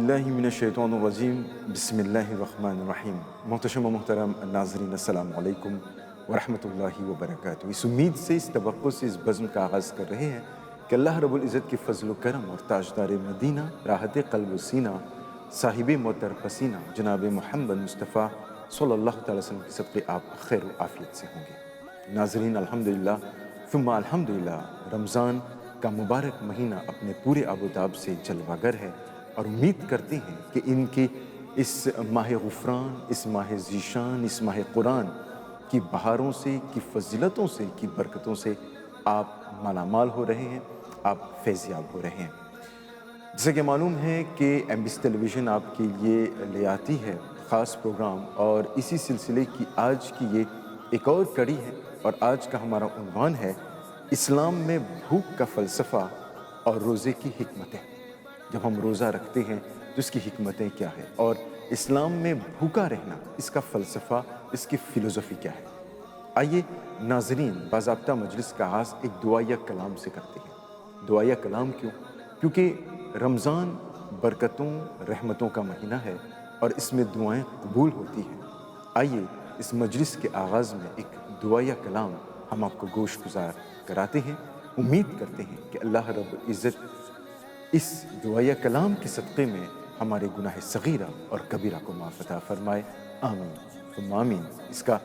باللہ من الشیطان الرجیم بسم اللہ الرحمن الرحیم۔ محتشم و محترم ناظرین السلام علیکم ورحمۃ اللہ وبرکاتہ۔ اس امید سے، اس توقع سے اس بزم کا آغاز کر رہے ہیں کہ اللہ رب العزت کے فضل و کرم اور تاجدار مدینہ، راحت قلب و سینہ، صاحب معطر پسینہ جناب محمد مصطفیٰ صلی اللہ تعالی وسلم کے صدقے آپ خیر و عافیت سے ہوں گے۔ ناظرین، الحمدللہ ثم الحمدللہ، رمضان کا مبارک مہینہ اپنے پورے آب و تاب سے جلوہ گر ہے، اور امید کرتے ہیں کہ ان کے اس ماہ غفران، اس ماہ ذیشان، اس ماہ قرآن کی بہاروں سے، کی فضیلتوں سے، کی برکتوں سے آپ مالا مال ہو رہے ہیں، آپ فیضیاب ہو رہے ہیں۔ جیسا کہ معلوم ہے کہ MBC ٹیلی ویژن آپ کے لیے لے آتی ہے خاص پروگرام، اور اسی سلسلے کی آج کی یہ ایک اور کڑی ہے، اور آج کا ہمارا عنوان ہے اسلام میں بھوک کا فلسفہ اور روزے کی حکمتیں۔ جب ہم روزہ رکھتے ہیں تو اس کی حکمتیں کیا ہے، اور اسلام میں بھوکا رہنا، اس کا فلسفہ، اس کی فلسفی کیا ہے۔ آئیے ناظرین، باضابطہ مجلس کا آغاز ایک دعائیہ کلام سے کرتے ہیں۔ دعائیہ کلام کیوں؟ کیونکہ رمضان برکتوں، رحمتوں کا مہینہ ہے، اور اس میں دعائیں قبول ہوتی ہیں۔ آئیے اس مجلس کے آغاز میں ایک دعائیہ کلام ہم آپ کو گوش گزار کراتے ہیں۔ امید کرتے ہیں کہ اللہ رب العزت اس دعائیہ کلام کے صدقے میں ہمارے گناہ صغیرہ اور کبیرہ کو معاف عطا فرمائے، آمین ثم آمین۔ اس کا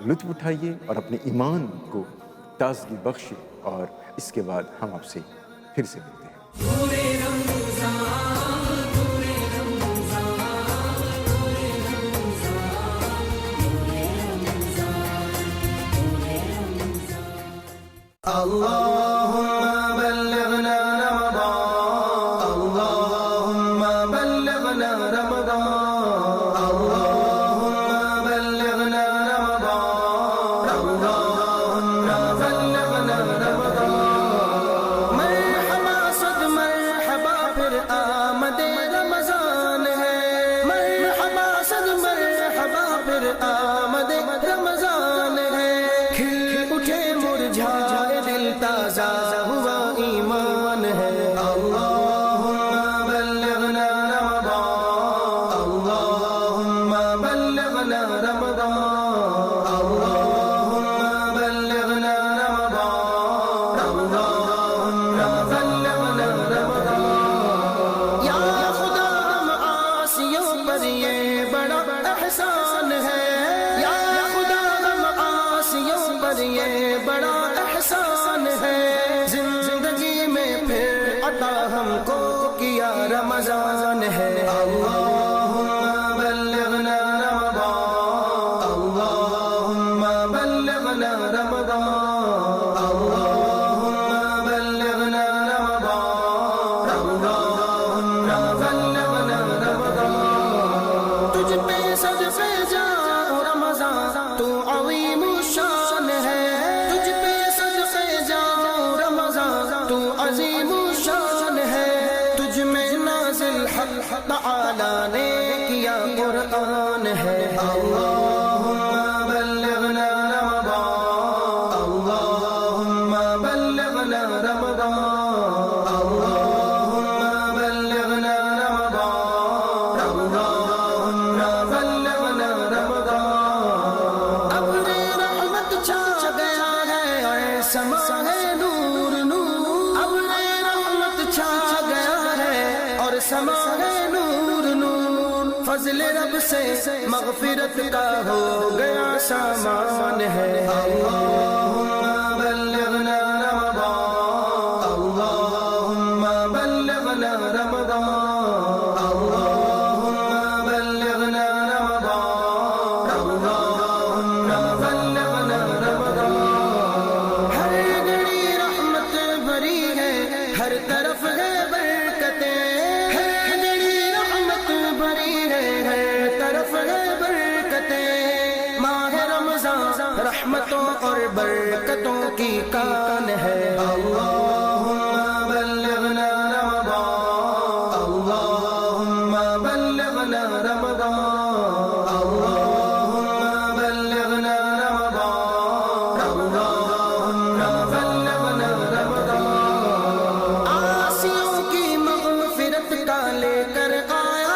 لطف اٹھائیے اور اپنے ایمان کو تازگی بخشے، اور اس کے بعد ہم آپ سے پھر سے ملتے ہیں۔ اللهم بلغنا رمضان، اللهم بلغنا رمضان، اللهم بلغنا رمضان، اللهم بلغنا رمضان۔ مرحبا صد مرحبا پھر آمد رمضان ہے، مرحبا صد مرحبا پھر آمد رمضان ہے۔ کھل اٹھے مرجھائے دل، تازہ ہوا ایمان ہے۔ اللہم بلغنا رمضان، اللہم بلغنا رمضان، اللہم بلغنا رمضان، اللہم بلغنا رمضان۔ یا خدا ہم عاصیوں پر یہ بڑا احسان ہے، یا خدا ہم عاصیوں پر یہ بڑا احسان ہے۔ زندگی میں پھر عطا ہم کو کیا رمضان ہے۔ اللہم بلغنا رمضان، اللہم بلغنا رمضان، اللہم بلغنا رمضان، اللہم بلغنا رمضان۔ تجھ پہ صدقے جاؤ رمضان، تو عظیم الشان ہے، تجھ پہ صدقے جاؤ رمضان، تو عظیم الشان ہے۔ تجھ میں نازل حق تعالیٰ نے کیا قرآن ہے۔ اللہم بلغنا رمضان، اللہم بلغنا رمضان، اللہم بلغنا رمضان، اللہم بلغنا رمضان۔ ابر رحمت چھا گیا ہے اور سما ہے نور نور، ابر رحمت چھا گیا ہے اور سما ہے نور نور۔ فضل رب سے مغفرت کا ہو گیا سامان ہے۔ اللہم بلغنا رمضان، اللہم بلغنا رمضان، اللہم بلغنا رمضان، اللہم بلغنا رمضان۔ ہر گھڑی رحمت بھری ہے، ہر طرف ہے برکتیں، ہر گھڑی رحمت بھری ہے، ہر طرف ہے برکتیں۔ ماہ رمضان رحمتوں اور برکتوں کی کان ہے۔ اللہم بلغنا رمضان، اللہم بلغنا رمضان، اللہم بلغنا رمضان، اللہم بلغنا رمضان۔ آسیوں کی مغفرت کا لے کر آیا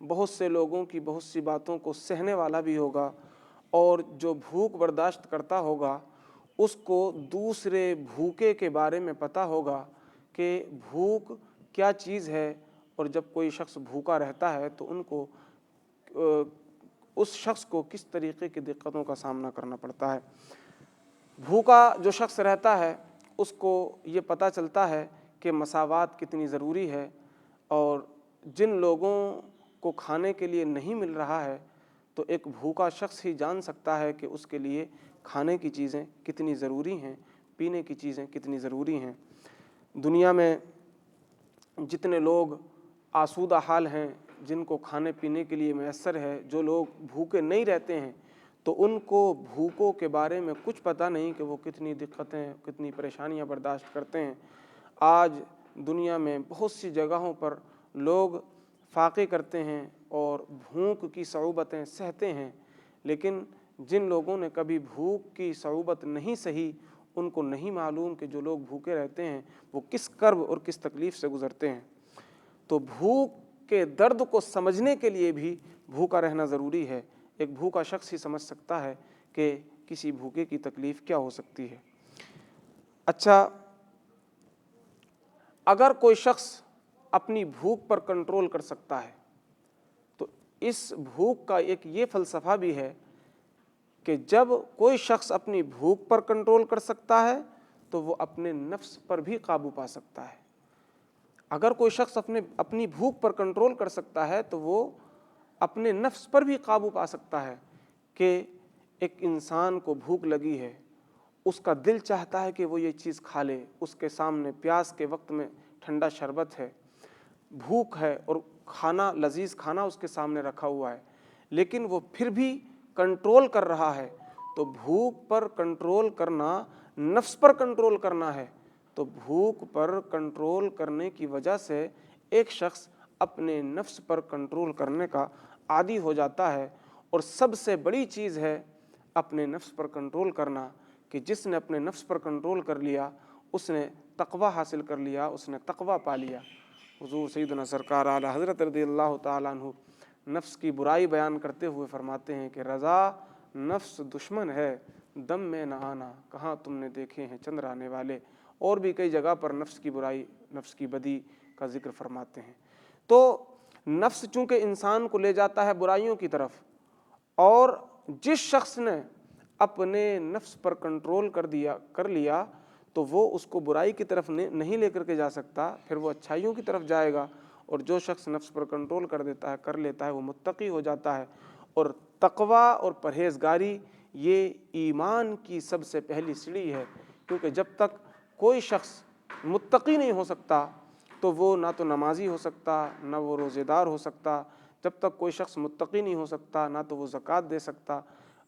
بہت سے لوگوں کی بہت سی باتوں کو سہنے والا بھی ہوگا، اور جو بھوک برداشت کرتا ہوگا اس کو دوسرے بھوکے کے بارے میں پتہ ہوگا کہ بھوک کیا چیز ہے، اور جب کوئی شخص بھوکا رہتا ہے تو ان کو اس شخص کو کس طریقے کی دقتوں کا سامنا کرنا پڑتا ہے۔ بھوکا جو شخص رہتا ہے اس کو یہ پتہ چلتا ہے کہ مساوات کتنی ضروری ہے، اور جن لوگوں کو کھانے کے لیے نہیں مل رہا ہے تو ایک بھوکا شخص ہی جان سکتا ہے کہ اس کے لیے کھانے کی چیزیں کتنی ضروری ہیں، پینے کی چیزیں کتنی ضروری ہیں۔ دنیا میں جتنے لوگ آسودہ حال ہیں، جن کو کھانے پینے کے لیے میسر ہے، جو لوگ بھوکے نہیں رہتے ہیں، تو ان کو بھوکوں کے بارے میں کچھ پتہ نہیں کہ وہ کتنی دقتیں، کتنی پریشانیاں برداشت کرتے ہیں۔ آج دنیا میں بہت سی جگہوں پر لوگ فاقے کرتے ہیں اور بھوک کی صعوبتیں سہتے ہیں، لیکن جن لوگوں نے کبھی بھوک کی صعوبت نہیں سہی ان کو نہیں معلوم کہ جو لوگ بھوکے رہتے ہیں وہ کس کرب اور کس تکلیف سے گزرتے ہیں۔ تو بھوک کے درد کو سمجھنے کے لیے بھی بھوکا رہنا ضروری ہے۔ ایک بھوکا شخص ہی سمجھ سکتا ہے کہ کسی بھوکے کی تکلیف کیا ہو سکتی ہے۔ اچھا، اگر کوئی شخص اپنی بھوک پر کنٹرول کر سکتا ہے تو اس بھوک کا ایک یہ فلسفہ بھی ہے کہ جب کوئی شخص اپنی بھوک پر کنٹرول کر سکتا ہے تو وہ اپنے نفس پر بھی قابو پا سکتا ہے۔ اگر کوئی شخص اپنی بھوک پر کنٹرول کر سکتا ہے تو وہ اپنے نفس پر بھی قابو پا سکتا ہے کہ ایک انسان کو بھوک لگی ہے، اس کا دل چاہتا ہے کہ وہ یہ چیز کھا لے، اس کے سامنے پیاس کے وقت میں ٹھنڈا شربت ہے، بھوک ہے اور کھانا، لذیذ کھانا اس کے سامنے رکھا ہوا ہے، لیکن وہ پھر بھی کنٹرول کر رہا ہے۔ تو بھوک پر کنٹرول کرنا نفس پر کنٹرول کرنا ہے۔ تو بھوک پر کنٹرول کرنے کی وجہ سے ایک شخص اپنے نفس پر کنٹرول کرنے کا عادی ہو جاتا ہے، اور سب سے بڑی چیز ہے اپنے نفس پر کنٹرول کرنا، کہ جس نے اپنے نفس پر کنٹرول کر لیا اس نے تقوی حاصل کر لیا، اس نے تقوی پا لیا۔ حضور سیدنا سرکار اعلی حضرت رضی اللہ تعالیٰ عنہ نفس کی برائی بیان کرتے ہوئے فرماتے ہیں کہ رضا نفس دشمن ہے، دم میں نہ آنا، کہاں تم نے دیکھے ہیں چند آنے والے۔ اور بھی کئی جگہ پر نفس کی برائی، نفس کی بدی کا ذکر فرماتے ہیں۔ تو نفس چونکہ انسان کو لے جاتا ہے برائیوں کی طرف، اور جس شخص نے اپنے نفس پر کنٹرول کر لیا تو وہ اس کو برائی کی طرف نہیں لے کر کے جا سکتا، پھر وہ اچھائیوں کی طرف جائے گا۔ اور جو شخص نفس پر کنٹرول کر لیتا ہے وہ متقی ہو جاتا ہے۔ اور تقوی اور پرہیزگاری یہ ایمان کی سب سے پہلی سیڑھی ہے، کیونکہ جب تک کوئی شخص متقی نہیں ہو سکتا تو وہ نہ تو نمازی ہو سکتا، نہ وہ روزے دار ہو سکتا۔ جب تک کوئی شخص متقی نہیں ہو سکتا نہ تو وہ زکوٰۃ دے سکتا،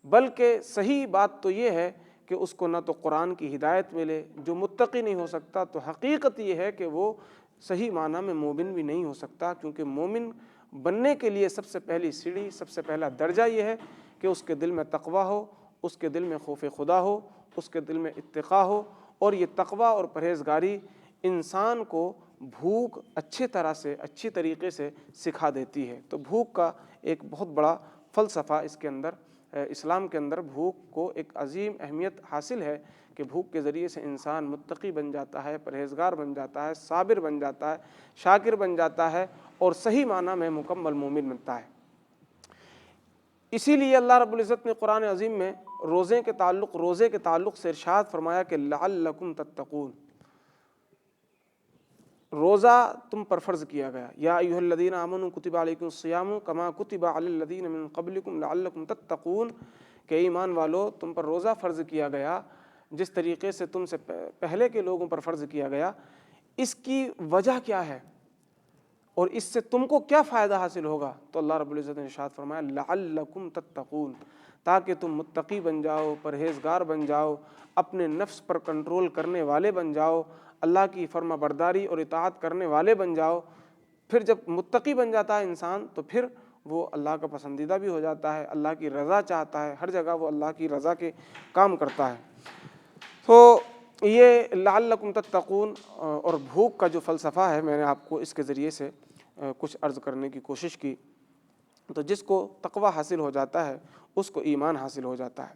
بلکہ صحیح بات تو یہ ہے کہ اس کو نہ تو قرآن کی ہدایت ملے۔ جو متقی نہیں ہو سکتا تو حقیقت یہ ہے کہ وہ صحیح معنی میں مومن بھی نہیں ہو سکتا، کیونکہ مومن بننے کے لیے سب سے پہلی سیڑھی، سب سے پہلا درجہ یہ ہے کہ اس کے دل میں تقوی ہو، اس کے دل میں خوف خدا ہو، اس کے دل میں اتقا ہو۔ اور یہ تقوی اور پرہیزگاری انسان کو بھوک اچھی طرح سے، اچھی طریقے سے سکھا دیتی ہے۔ تو بھوک کا ایک بہت بڑا فلسفہ اس کے اندر، اسلام کے اندر بھوک کو ایک عظیم اہمیت حاصل ہے کہ بھوک کے ذریعے سے انسان متقی بن جاتا ہے، پرہیزگار بن جاتا ہے، صابر بن جاتا ہے، شاکر بن جاتا ہے، اور صحیح معنی میں مکمل مومن بنتا ہے۔ اسی لیے اللہ رب العزت نے قرآن عظیم میں روزے کے تعلق سے ارشاد فرمایا کہ لعلکم تتقون، روزہ تم پر فرض کیا گیا۔ یا ایھا الذین آمنوا کتب علیکم الصیام کما کتب علی الذین من قبلکم لعلکم تتقون، کہ ایمان والو تم پر روزہ فرض کیا گیا جس طریقے سے تم سے پہلے کے لوگوں پر فرض کیا گیا۔ اس کی وجہ کیا ہے اور اس سے تم کو کیا فائدہ حاصل ہوگا؟ تو اللہ رب العزت نے ارشاد فرمایا لعلکم تتقون، تاکہ تم متقی بن جاؤ، پرہیزگار بن جاؤ، اپنے نفس پر کنٹرول کرنے والے بن جاؤ، اللہ کی فرما برداری اور اطاعت کرنے والے بن جاؤ۔ پھر جب متقی بن جاتا ہے انسان تو پھر وہ اللہ کا پسندیدہ بھی ہو جاتا ہے، اللہ کی رضا چاہتا ہے، ہر جگہ وہ اللہ کی رضا کے کام کرتا ہے۔ تو یہ لعلکم تتقون اور بھوک کا جو فلسفہ ہے، میں نے آپ کو اس کے ذریعے سے کچھ عرض کرنے کی کوشش کی۔ تو جس کو تقوی حاصل ہو جاتا ہے اس کو ایمان حاصل ہو جاتا ہے۔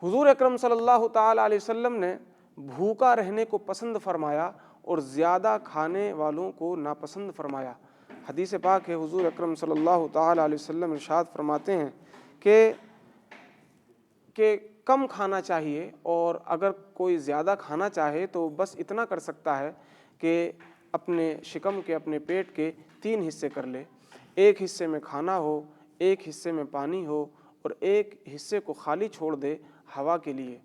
حضور اکرم صلی اللہ تعالیٰ علیہ وسلم نے بھوکا رہنے کو پسند فرمایا اور زیادہ کھانے والوں کو ناپسند فرمایا۔ حدیث پاک ہے، حضور اکرم صلی اللہ تعالیٰ علیہ وسلم ارشاد فرماتے ہیں کہ کم کھانا چاہیے، اور اگر کوئی زیادہ کھانا چاہے تو بس اتنا کر سکتا ہے کہ اپنے شکم کے، اپنے پیٹ کے 3 حصے کر لے، ایک حصے میں کھانا ہو، ایک حصے میں پانی ہو، اور ایک حصے کو خالی چھوڑ دے ہوا کے لیے۔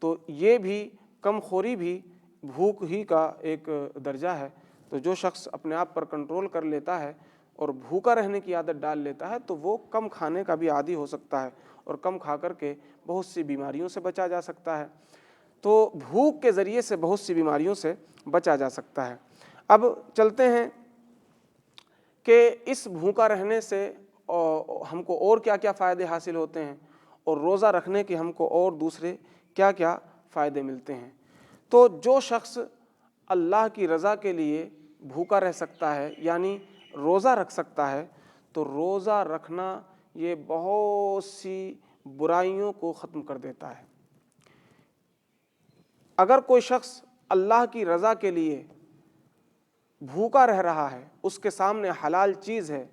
تو یہ بھی کم خوری بھی بھوک ہی کا ایک درجہ ہے۔ تو جو شخص اپنے آپ پر کنٹرول کر لیتا ہے اور بھوکا رہنے کی عادت ڈال لیتا ہے تو وہ کم کھانے کا بھی عادی ہو سکتا ہے، اور کم کھا کر کے بہت سی بیماریوں سے بچا جا سکتا ہے۔ تو بھوک کے ذریعے سے بہت سی بیماریوں سے بچا جا سکتا ہے۔ اب چلتے ہیں کہ اس بھوکا رہنے سے ہم کو اور کیا کیا فائدے حاصل ہوتے ہیں، اور روزہ رکھنے کے ہم کو اور دوسرے کیا کیا فائدے ملتے ہیں۔ تو جو شخص اللہ کی رضا کے لیے بھوکا رہ سکتا ہے، یعنی روزہ رکھ سکتا ہے، تو روزہ رکھنا یہ بہت سی برائیوں کو ختم کر دیتا ہے۔ اگر کوئی شخص اللہ کی رضا کے لیے بھوکا رہ رہا ہے، اس کے سامنے حلال چیز ہے،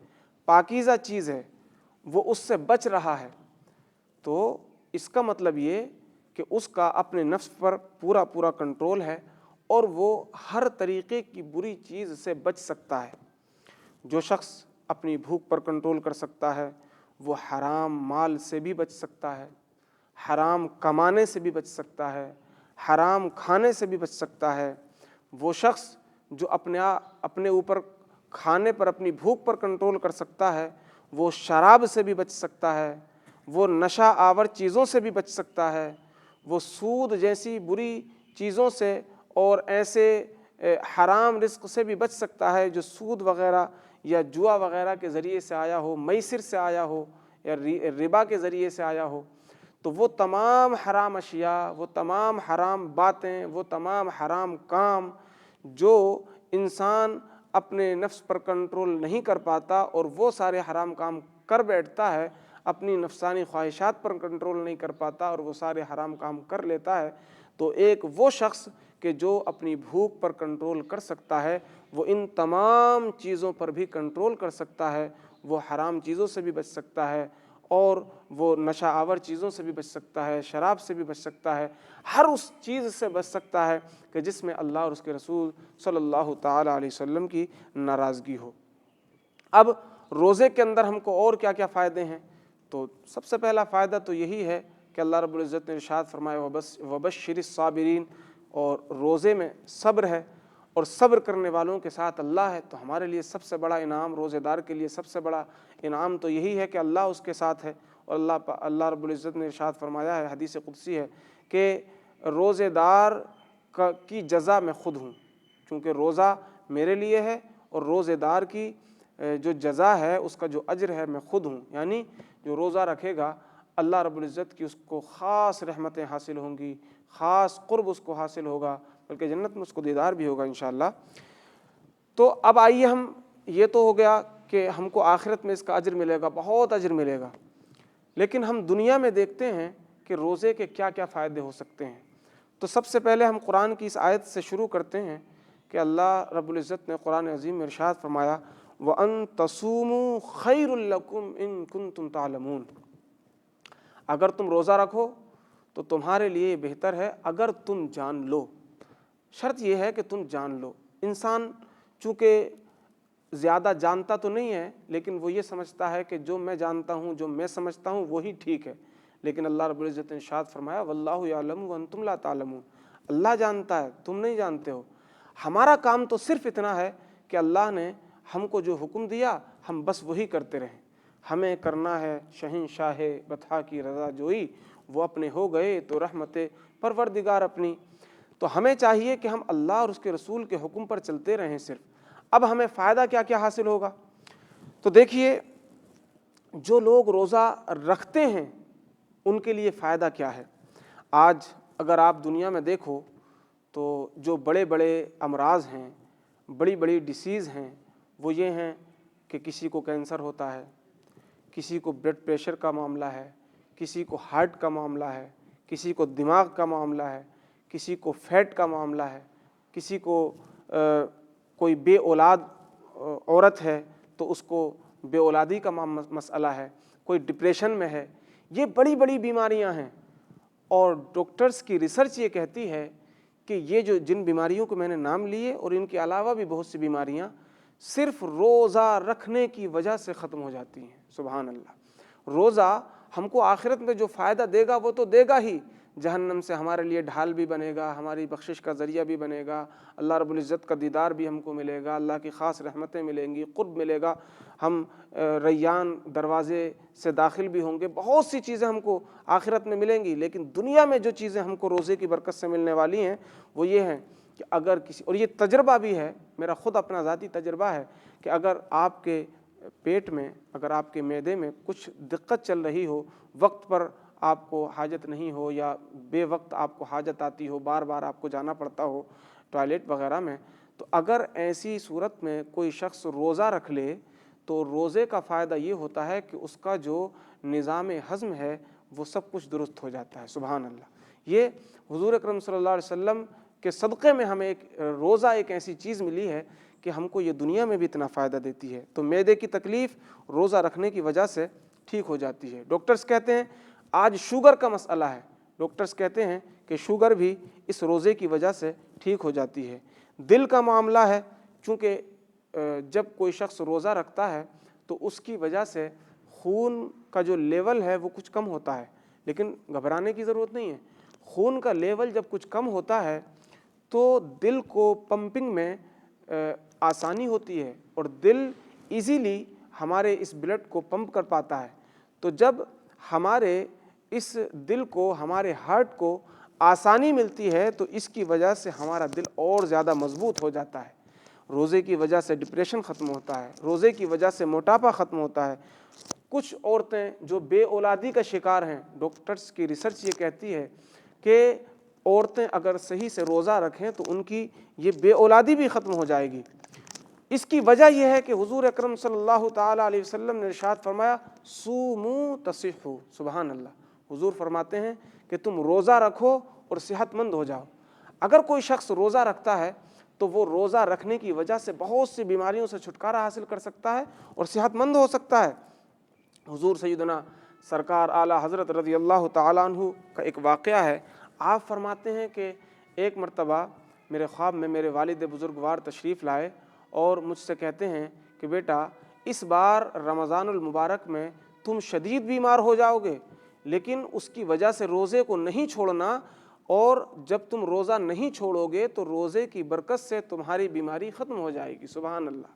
پاکیزہ چیز ہے، وہ اس سے بچ رہا ہے، تو اس کا مطلب یہ کہ اس کا اپنے نفس پر پورا کنٹرول ہے، اور وہ ہر طریقے کی بری چیز سے بچ سکتا ہے۔ جو شخص اپنی بھوک پر کنٹرول کر سکتا ہے وہ حرام مال سے بھی بچ سکتا ہے، حرام کمانے سے بھی بچ سکتا ہے، حرام کھانے سے بھی بچ سکتا ہے۔ وہ شخص جو اپنے اوپر کھانے پر، اپنی بھوک پر کنٹرول کر سکتا ہے، وہ شراب سے بھی بچ سکتا ہے، وہ نشہ آور چیزوں سے بھی بچ سکتا ہے، وہ سود جیسی بری چیزوں سے اور ایسے حرام رزق سے بھی بچ سکتا ہے جو سود وغیرہ یا جوا وغیرہ کے ذریعے سے آیا ہو، میسر سے آیا ہو، یا ربا کے ذریعے سے آیا ہو۔ تو وہ تمام حرام اشیاء، وہ تمام حرام باتیں، وہ تمام حرام کام جو انسان اپنے نفس پر کنٹرول نہیں کر پاتا اور وہ سارے حرام کام کر بیٹھتا ہے، اپنی نفسانی خواہشات پر کنٹرول نہیں کر پاتا اور وہ سارے حرام کام کر لیتا ہے، تو ایک وہ شخص کہ جو اپنی بھوک پر کنٹرول کر سکتا ہے وہ ان تمام چیزوں پر بھی کنٹرول کر سکتا ہے، وہ حرام چیزوں سے بھی بچ سکتا ہے، اور وہ نشہ آور چیزوں سے بھی بچ سکتا ہے، شراب سے بھی بچ سکتا ہے، ہر اس چیز سے بچ سکتا ہے کہ جس میں اللہ اور اس کے رسول صلی اللہ تعالیٰ علیہ وسلم کی ناراضگی ہو۔ اب روزے کے اندر ہم کو اور کیا کیا فائدے ہیں؟ تو سب سے پہلا فائدہ تو یہی ہے کہ اللہ رب العزت نے ارشاد فرمایا وبشر الصابرین، اور روزے میں صبر ہے، اور صبر کرنے والوں کے ساتھ اللہ ہے۔ تو ہمارے لیے سب سے بڑا انعام، روزے دار کے لیے سب سے بڑا انعام تو یہی ہے کہ اللہ اس کے ساتھ ہے، اور اللہ رب العزت نے ارشاد فرمایا ہے، حدیث قدسی ہے کہ روزے دار کی جزا میں خود ہوں، چونکہ روزہ میرے لیے ہے اور روزے دار کی جو جزا ہے، اس کا جو اجر ہے، میں خود ہوں۔ یعنی جو روزہ رکھے گا اللہ رب العزت کی اس کو خاص رحمتیں حاصل ہوں گی، خاص قرب اس کو حاصل ہوگا، بلکہ جنت میں اس کو دیدار بھی ہوگا انشاءاللہ۔ تو اب آئیے یہ تو ہو گیا کہ ہم کو آخرت میں اس کا اجر ملے گا، بہت اجر ملے گا، لیکن ہم دنیا میں دیکھتے ہیں کہ روزے کے کیا کیا فائدے ہو سکتے ہیں۔ تو سب سے پہلے ہم قرآن کی اس آیت سے شروع کرتے ہیں کہ اللہ رب العزت نے قرآن عظیم میں ارشاد فرمایا وَأَن تَصُومُوا خَيْرٌ لَكُمْ إِن كُنتُمْ تَعْلَمُونَ، اگر تم روزہ رکھو تو تمہارے لیے بہتر ہے اگر تم جان لو۔ شرط یہ ہے کہ تم جان لو۔ انسان چونکہ زیادہ جانتا تو نہیں ہے، لیکن وہ یہ سمجھتا ہے کہ جو میں جانتا ہوں، جو میں سمجھتا ہوں وہی ٹھیک ہے، لیکن اللہ رب العزت نے ارشاد فرمایا وَاللَّهُ يَعْلَمُ وَأَنْتُمْ لَا تَعْلَمُونَ، اللہ جانتا ہے، تم نہیں جانتے ہو۔ ہمارا کام تو صرف اتنا ہے کہ اللہ نے ہم کو جو حکم دیا ہم بس وہی کرتے رہیں۔ ہمیں کرنا ہے شہنشاہ بطحا کی رضا جوئی، وہ اپنے ہو گئے تو رحمت پروردگار اپنی۔ تو ہمیں چاہیے کہ ہم اللہ اور اس کے رسول کے حکم پر چلتے رہیں صرف۔ اب ہمیں فائدہ کیا کیا حاصل ہوگا؟ تو دیکھیے، جو لوگ روزہ رکھتے ہیں ان کے لیے فائدہ کیا ہے۔ آج اگر آپ دنیا میں دیکھو تو جو بڑے بڑے امراض ہیں، بڑی بڑی ڈیسیز ہیں، وہ یہ ہیں کہ کسی کو کینسر ہوتا ہے، کسی کو بلڈ پریشر کا معاملہ ہے، کسی کو ہارٹ کا معاملہ ہے، کسی کو دماغ کا معاملہ ہے، کسی کو فیٹ کا معاملہ ہے، کسی کو کوئی بے اولاد عورت ہے تو اس کو بے اولادی کا مسئلہ ہے، کوئی ڈپریشن میں ہے. یہ بڑی بڑی بیماریاں ہیں، اور ڈاکٹرز کی ریسرچ یہ کہتی ہے کہ یہ جو جن بیماریوں کو میں نے نام لیے اور ان کے علاوہ بھی بہت سی بیماریاں صرف روزہ رکھنے کی وجہ سے ختم ہو جاتی ہیں. سبحان اللہ. روزہ ہم کو آخرت میں جو فائدہ دے گا وہ تو دے گا ہی، جہنم سے ہمارے لیے ڈھال بھی بنے گا، ہماری بخشش کا ذریعہ بھی بنے گا، اللہ رب العزت کا دیدار بھی ہم کو ملے گا، اللہ کی خاص رحمتیں ملیں گی، قرب ملے گا، ہم ریان دروازے سے داخل بھی ہوں گے، بہت سی چیزیں ہم کو آخرت میں ملیں گی. لیکن دنیا میں جو چیزیں ہم کو روزے کی برکت سے ملنے والی ہیں وہ یہ ہیں کہ اگر کسی، اور یہ تجربہ بھی ہے، میرا خود اپنا ذاتی تجربہ ہے، کہ اگر آپ کے پیٹ میں، اگر آپ کے معدے میں کچھ دقت چل رہی ہو، وقت پر آپ کو حاجت نہیں ہو یا بے وقت آپ کو حاجت آتی ہو، بار بار آپ کو جانا پڑتا ہو ٹوائلٹ وغیرہ میں، تو اگر ایسی صورت میں کوئی شخص روزہ رکھ لے تو روزے کا فائدہ یہ ہوتا ہے کہ اس کا جو نظام ہضم ہے وہ سب کچھ درست ہو جاتا ہے. سبحان اللہ. یہ حضور اکرم صلی اللہ علیہ وسلم کے صدقے میں ہمیں ایک روزہ ایک ایسی چیز ملی ہے کہ ہم کو یہ دنیا میں بھی اتنا فائدہ دیتی ہے. تو معدے کی تکلیف روزہ رکھنے کی وجہ سے ٹھیک ہو جاتی ہے. ڈاکٹرز کہتے ہیں آج شوگر کا مسئلہ ہے، ڈاکٹرز کہتے ہیں کہ شوگر بھی اس روزے کی وجہ سے ٹھیک ہو جاتی ہے. دل کا معاملہ ہے، چونکہ جب کوئی شخص روزہ رکھتا ہے تو اس کی وجہ سے خون کا جو لیول ہے وہ کچھ کم ہوتا ہے، لیکن گھبرانے کی ضرورت نہیں ہے. خون کا لیول جب کچھ کم ہوتا ہے تو دل کو پمپنگ میں آسانی ہوتی ہے اور دل ایزیلی ہمارے اس بلڈ کو پمپ کر پاتا ہے. تو جب ہمارے اس دل کو، ہمارے ہارٹ کو آسانی ملتی ہے تو اس کی وجہ سے ہمارا دل اور زیادہ مضبوط ہو جاتا ہے. روزے کی وجہ سے ڈپریشن ختم ہوتا ہے، روزے کی وجہ سے موٹاپا ختم ہوتا ہے. کچھ عورتیں جو بے اولادی کا شکار ہیں، ڈاکٹرز کی ریسرچ یہ کہتی ہے کہ عورتیں اگر صحیح سے روزہ رکھیں تو ان کی یہ بے اولادی بھی ختم ہو جائے گی. اس کی وجہ یہ ہے کہ حضور اکرم صلی اللہ تعالیٰ علیہ وسلم نے ارشاد فرمایا صوموا تصحوا. سبحان اللہ. حضور فرماتے ہیں کہ تم روزہ رکھو اور صحت مند ہو جاؤ. اگر کوئی شخص روزہ رکھتا ہے تو وہ روزہ رکھنے کی وجہ سے بہت سی بیماریوں سے چھٹکارا حاصل کر سکتا ہے اور صحت مند ہو سکتا ہے. حضور سیدنا سرکار اعلیٰ حضرت رضی اللہ تعالیٰ عنہ کا ایک واقعہ ہے. آپ فرماتے ہیں کہ ایک مرتبہ میرے خواب میں میرے والد بزرگوار تشریف لائے اور مجھ سے کہتے ہیں کہ بیٹا اس بار رمضان المبارک میں تم شدید بیمار ہو جاؤ گے، لیکن اس کی وجہ سے روزے کو نہیں چھوڑنا، اور جب تم روزہ نہیں چھوڑو گے تو روزے کی برکت سے تمہاری بیماری ختم ہو جائے گی. سبحان اللہ.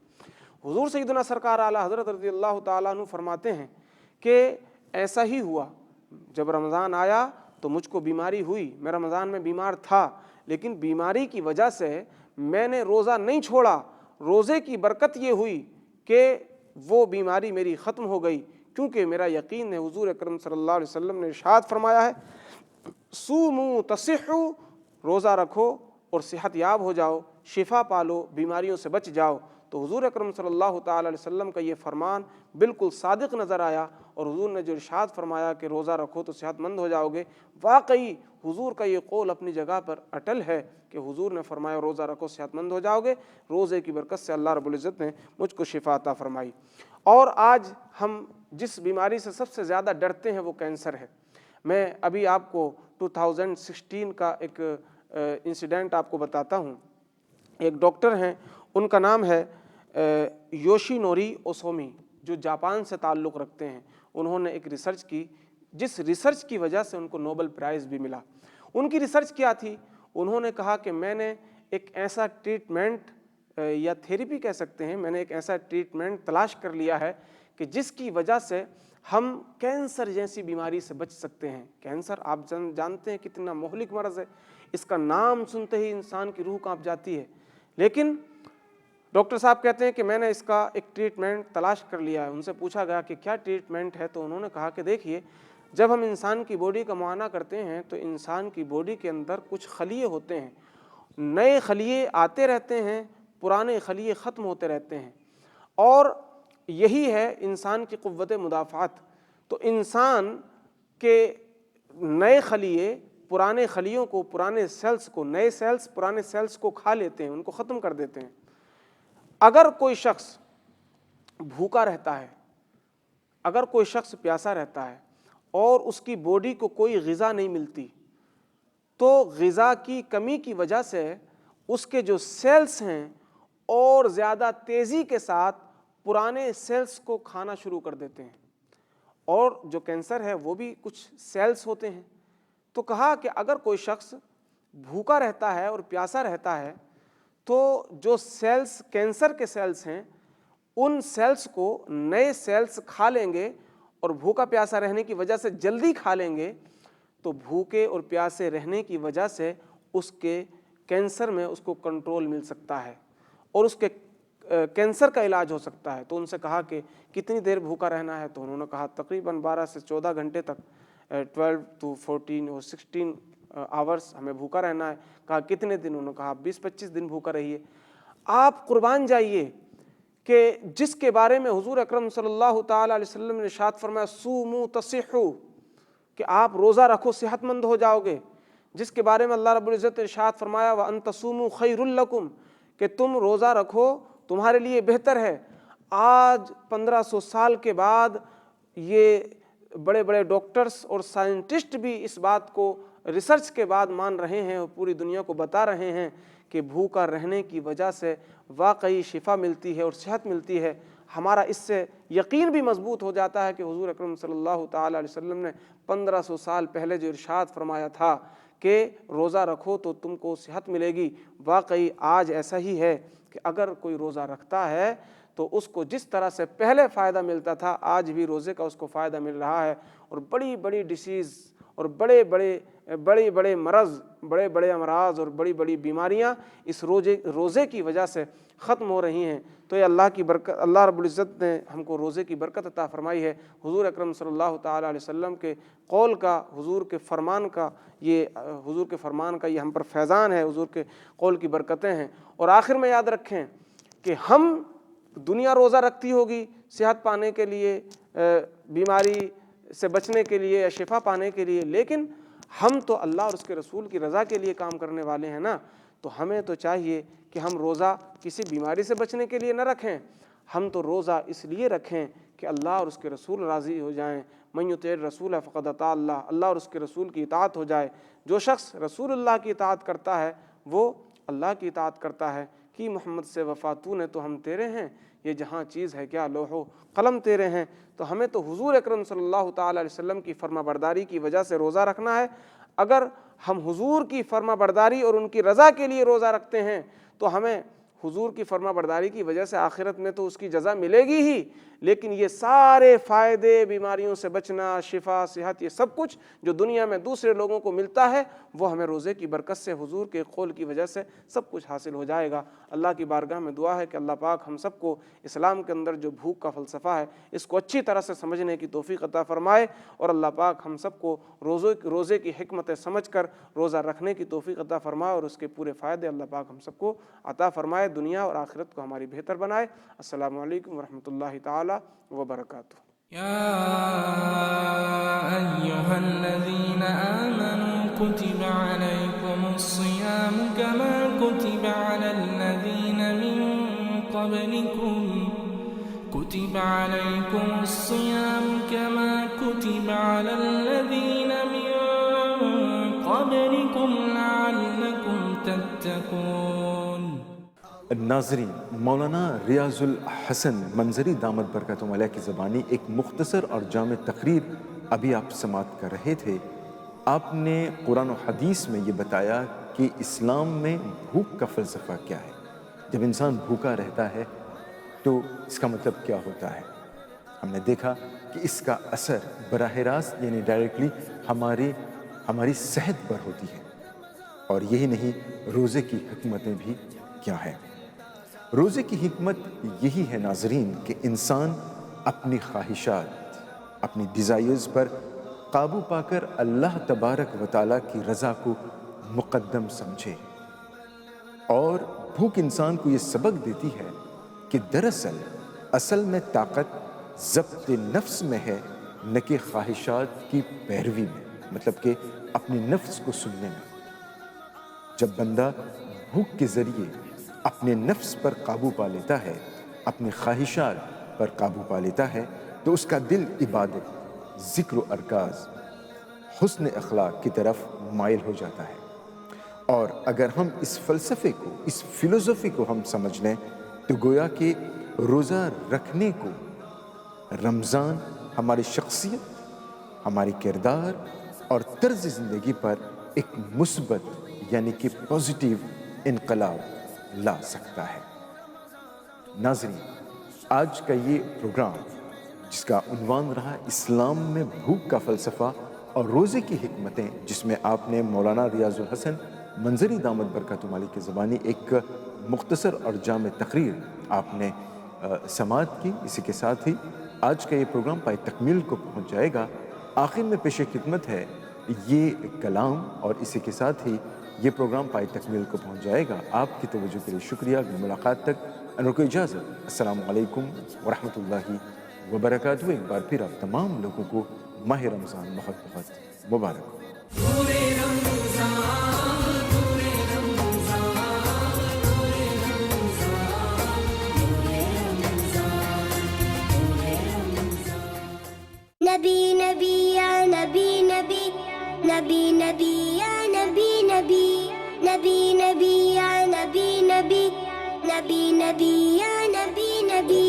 حضور سیدنا سرکار اعلیٰ حضرت رضی اللہ تعالیٰ عنہ فرماتے ہیں کہ ایسا ہی ہوا. جب رمضان آیا تو مجھ کو بیماری ہوئی، میں رمضان میں بیمار تھا، لیکن بیماری کی وجہ سے میں نے روزہ نہیں چھوڑا. روزے کی برکت یہ ہوئی کہ وہ بیماری میری ختم ہو گئی، کیونکہ میرا یقین ہے حضور اکرم صلی اللہ علیہ وسلم نے ارشاد فرمایا ہے صوموا تصحوا، روزہ رکھو اور صحت یاب ہو جاؤ، شفا پالو، بیماریوں سے بچ جاؤ. تو حضور اکرم صلی اللہ تعالیٰ علیہ وسلم کا یہ فرمان بالکل صادق نظر آیا، اور حضور نے جو ارشاد فرمایا کہ روزہ رکھو تو صحت مند ہو جاؤ گے، واقعی حضور کا یہ قول اپنی جگہ پر اٹل ہے کہ حضور نے فرمایا روزہ رکھو صحت مند ہو جاؤ گے. روزے کی برکت سے اللہ رب العزت نے مجھ کو شفا عطا فرمائی. اور آج ہم جس بیماری سے سب سے زیادہ ڈرتے ہیں وہ کینسر ہے. میں ابھی آپ کو 2016 کا ایک انسیڈنٹ آپ کو بتاتا ہوں. ایک ڈاکٹر ہیں، ان کا نام ہے یوشینوری اوسومی، جو جاپان سے تعلق رکھتے ہیں. انہوں نے ایک ریسرچ کی، جس ریسرچ کی وجہ سے ان کو نوبل پرائز بھی ملا. ان کی ریسرچ کیا تھی؟ انہوں نے کہا کہ میں نے ایک ایسا ٹریٹمنٹ یا تھیریپی کہہ سکتے ہیں، میں نے ایک ایسا ٹریٹمنٹ تلاش کر لیا ہے کہ جس کی وجہ سے ہم کینسر جیسی بیماری سے بچ سکتے ہیں. کینسر آپ جانتے ہیں کتنا مہلک مرض ہے، اس کا نام سنتے ہی انسان کی روح کانپ جاتی ہے. لیکن ڈاکٹر صاحب کہتے ہیں کہ میں نے اس کا ایک ٹریٹمنٹ تلاش کر لیا ہے. ان سے پوچھا گیا کہ کیا ٹریٹمنٹ ہے، تو انہوں نے کہا کہ دیکھیے، جب ہم انسان کی باڈی کا معائنہ کرتے ہیں تو انسان کی باڈی کے اندر کچھ خلیے ہوتے ہیں، نئے خلیے آتے رہتے ہیں، پرانے خلیے ختم ہوتے رہتے ہیں، اور یہی ہے انسان کی قوت مدافعت۔ تو انسان کے نئے خلیے پرانے خلیوں کو، پرانے سیلز کو، نئے سیلز پرانے سیلز کو کھا لیتے ہیں، ان کو ختم کر دیتے ہیں۔ اگر کوئی شخص بھوکا رہتا ہے، اگر کوئی شخص پیاسا رہتا ہے اور اس کی باڈی کو کوئی غذا نہیں ملتی، تو غذا کی کمی کی وجہ سے اس کے جو سیلز ہیں اور زیادہ تیزی کے ساتھ پرانے سیلز کو کھانا شروع کر دیتے ہیں، اور جو کینسر ہے وہ بھی کچھ سیلز ہوتے ہیں۔ تو کہا کہ اگر کوئی شخص بھوکا رہتا ہے اور پیاسا رہتا ہے تو جو سیلز کینسر کے سیلز ہیں ان سیلز کو نئے سیلز کھا لیں گے، اور بھوکا پیاسا رہنے کی وجہ سے جلدی کھا لیں گے، تو بھوکے اور پیاسے رہنے کی وجہ سے اس کے کینسر میں اس کو کنٹرول مل سکتا ہے اور اس کے کینسر کا علاج ہو سکتا ہے۔ تو ان سے کہا کہ کتنی دیر بھوکا رہنا ہے؟ تو انہوں نے کہا تقریباً 12 سے 14 گھنٹے تک، 12 to 14 اور 16 آورس ہمیں بھوکا رہنا ہے۔ کہا کتنے دن؟ انہوں نے کہا 20-25 دن بھوکا رہیے۔ آپ قربان جائیے کہ جس کے بارے میں حضور اکرم صلی اللہ تعالیٰ علیہ وسلم نے ارشاد فرمایا صوموا تصحوا، کہ آپ روزہ رکھو صحت مند ہو جاؤ گے، جس کے بارے میں اللہ رب العزت نے ارشاد فرمایا وَأَن تَصُومُوا خَيْرٌ لَكُمْ، کہ تم روزہ رکھو تمہارے لیے بہتر ہے۔ آج 1500 سال کے بعد یہ بڑے بڑے ڈاکٹرز اور سائنٹسٹ بھی اس بات کو ریسرچ کے بعد مان رہے ہیں اور پوری دنیا کو بتا رہے ہیں کہ بھوکا رہنے کی وجہ سے واقعی شفا ملتی ہے اور صحت ملتی ہے۔ ہمارا اس سے یقین بھی مضبوط ہو جاتا ہے کہ حضور اکرم صلی اللہ تعالیٰ علیہ وسلم نے 1500 سال پہلے جو ارشاد فرمایا تھا کہ روزہ رکھو تو تم کو صحت ملے گی، واقعی آج ایسا ہی ہے کہ اگر کوئی روزہ رکھتا ہے تو اس کو جس طرح سے پہلے فائدہ ملتا تھا آج بھی روزے کا اس کو فائدہ مل رہا ہے، اور بڑی بڑی ڈیسیز اور بڑے بڑے مرض، بڑے بڑے امراض اور بڑی بڑی بیماریاں اس روزے کی وجہ سے ختم ہو رہی ہیں۔ تو یہ اللہ کی برکت، اللہ رب العزت نے ہم کو روزے کی برکت عطا فرمائی ہے۔ حضور اکرم صلی اللہ تعالیٰ علیہ وسلم کے قول کا، حضور کے فرمان کا یہ ہم پر فیضان ہے، حضور کے قول کی برکتیں ہیں۔ اور آخر میں یاد رکھیں کہ ہم دنیا روزہ رکھتی ہوگی صحت پانے کے لیے، بیماری سے بچنے کے لیے یا شفا پانے کے لیے، لیکن ہم تو اللہ اور اس کے رسول کی رضا کے لیے کام کرنے والے ہیں نا۔ تو ہمیں تو چاہیے کہ ہم روزہ کسی بیماری سے بچنے کے لیے نہ رکھیں، ہم تو روزہ اس لیے رکھیں کہ اللہ اور اس کے رسول راضی ہو جائیں۔ من یطع الرسول فقد اطاع اللہ، اللہ اور اس کے رسول کی اطاعت ہو جائے۔ جو شخص رسول اللہ کی اطاعت کرتا ہے وہ اللہ کی اطاعت کرتا ہے۔ کہ محمد سے وفا تو نے تو ہم تیرے ہیں، یہ جہاں چیز ہے کیا لوح و قلم تیرے ہیں۔ تو ہمیں تو حضور اکرم صلی اللہ تعالیٰ علیہ وسلم کی فرما برداری کی وجہ سے روزہ رکھنا ہے۔ اگر ہم حضور کی فرما برداری اور ان کی رضا کے لیے روزہ رکھتے ہیں تو ہمیں حضور کی فرما برداری کی وجہ سے آخرت میں تو اس کی جزا ملے گی ہی، لیکن یہ سارے فائدے، بیماریوں سے بچنا، شفا، صحت، یہ سب کچھ جو دنیا میں دوسرے لوگوں کو ملتا ہے وہ ہمیں روزے کی برکت سے، حضور کے قول کی وجہ سے سب کچھ حاصل ہو جائے گا۔ اللہ کی بارگاہ میں دعا ہے کہ اللہ پاک ہم سب کو اسلام کے اندر جو بھوک کا فلسفہ ہے اس کو اچھی طرح سے سمجھنے کی توفیق عطا فرمائے، اور اللہ پاک ہم سب کو روزے کی حکمتیں سمجھ کر روزہ رکھنے کی توفیق عطا فرمائے، اور اس کے پورے فائدے اللہ پاک ہم سب کو عطا فرمائے، دنیا اور آخرت کو ہماری بہتر بنائے۔ السلام علیکم ورحمۃ اللہ تعالی وبرکاتہ۔ يا أيها الذين آمنوا كتب عليكم الصيام كما كتب على الذين من قبلكم لعلكم تتقون۔ ناظرین، مولانا ریاض الحسن منظری دامت برکاتہم علیہ کی زبانی ایک مختصر اور جامع تقریر ابھی آپ سماعت کر رہے تھے۔ آپ نے قرآن و حدیث میں یہ بتایا کہ اسلام میں بھوک کا فلسفہ کیا ہے، جب انسان بھوکا رہتا ہے تو اس کا مطلب کیا ہوتا ہے۔ ہم نے دیکھا کہ اس کا اثر براہ راست یعنی ڈائریکٹلی ہماری صحت پر ہوتی ہے، اور یہی نہیں، روزے کی حکمتیں بھی کیا ہیں۔ روزے کی حکمت یہی ہے ناظرین کہ انسان اپنی خواہشات، اپنی ڈیزائرز پر قابو پا کر اللہ تبارک و تعالیٰ کی رضا کو مقدم سمجھے، اور بھوک انسان کو یہ سبق دیتی ہے کہ دراصل اصل میں طاقت ضبط نفس میں ہے، نہ کہ خواہشات کی پیروی میں، مطلب کہ اپنے نفس کو سننے میں۔ جب بندہ بھوک کے ذریعے اپنے نفس پر قابو پا لیتا ہے، اپنے خواہشات پر قابو پا لیتا ہے، تو اس کا دل عبادت، ذکر و ارکاز، حسن اخلاق کی طرف مائل ہو جاتا ہے۔ اور اگر ہم اس فلسفے کو، اس فلسفی کو ہم سمجھ لیں تو گویا کہ روزہ رکھنے کو رمضان ہماری شخصیت، ہماری کردار اور طرز زندگی پر ایک مثبت یعنی کہ پازیٹیو انقلاب لا سکتا ہے۔ ناظرین، آج کا یہ پروگرام جس کا عنوان رہا اسلام میں بھوک کا فلسفہ اور روزے کی حکمتیں، جس میں آپ نے مولانا ریاض الحسن منظری دامت برکاتہ عالیہ کی زبانی ایک مختصر اور جامع تقریر آپ نے سماعت کی، اسی کے ساتھ ہی آج کا یہ پروگرام پائے تکمیل کو پہنچ جائے گا۔ آخر میں پیش خدمت ہے یہ کلام، اور اسی کے ساتھ ہی یہ پروگرام پائے تکمیل کو پہنچ جائے گا۔ آپ کی توجہ کے لیے شکریہ۔ اگلی ملاقات تک ان کو اجازت۔ السلام علیکم ورحمۃ اللہ وبرکاتہ۔ ایک بار پھر آپ تمام لوگوں کو ماہ رمضان بہت بہت مبارک ہو۔ نبی نبی یا نبی نبی، نبی نبی یا نبی نبی، نبی نبی یا نبی نبی، نبی نبی یا نبی نبی۔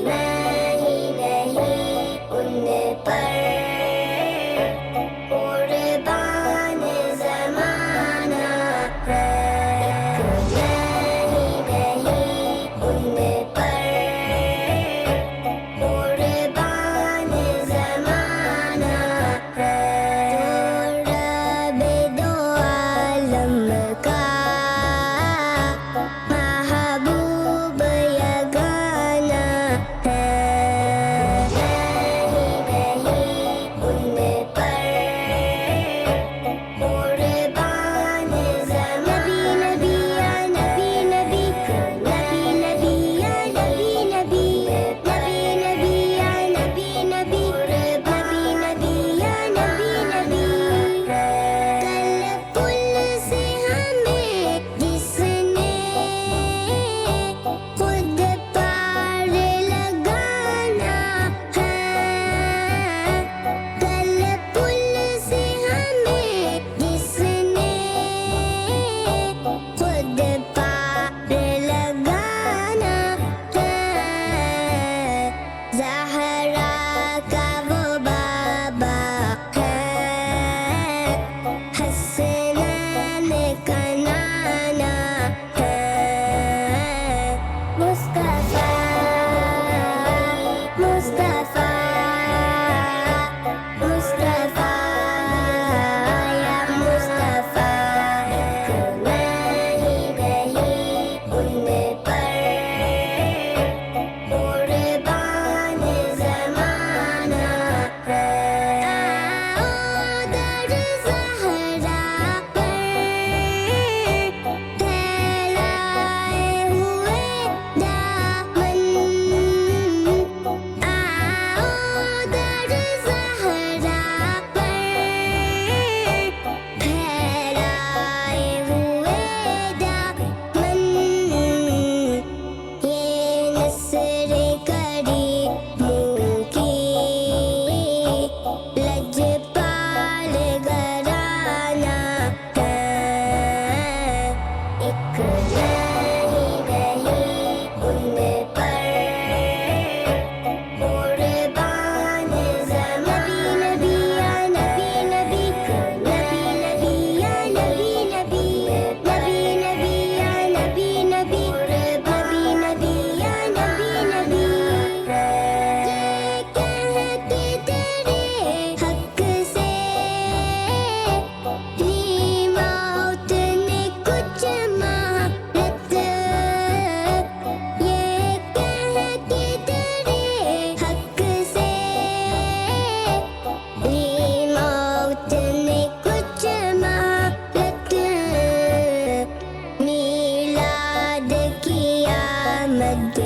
نہیں ان پر قربان زمانہ ہے، نہیں ان پر قربان زمانہ ہے، جو رب دو عالم کا محبوب یگانہ ہے، نہیں ان پر قربان نبی نبی یا نبی نبی، نبی نبی یا نبی نبی، نبی نبی یا نبی نبی، نبی نبی یا نبی نبی۔ کل پل سے ہمیں جس نے خود پار لگانا ہے، کل پل سے ہمیں جس نے خود پار لگانا ہے، زہرا کا وہ بابا ہے، حسنین کا نانا ہے، مصطفیٰ مصطفیٰ مصطفیٰ یا مصطفیٰ، نہیں ان پر قربان زمانہ ہے، آؤ در زہرا پر پھیلائے ہوئے دامن، آؤ در زہرا پر پھیلائے ہوئے دامن، یہ نصر کریم کی لجپال گھرانہ ہے، ایک نہیں ان پر قربان نبی نبی یا نبی نبی، نبی نبی یا نبی نبی، نبی نبی یا نبی نبی، نبی نبی یا نبی نبی۔ یہ کہہ کے تیرے حق سے لی موت نے کچھ مہارت، یہ کہہ کے تیرے حق سے لی موت نے کچھ مہارت، میلاد کی آمد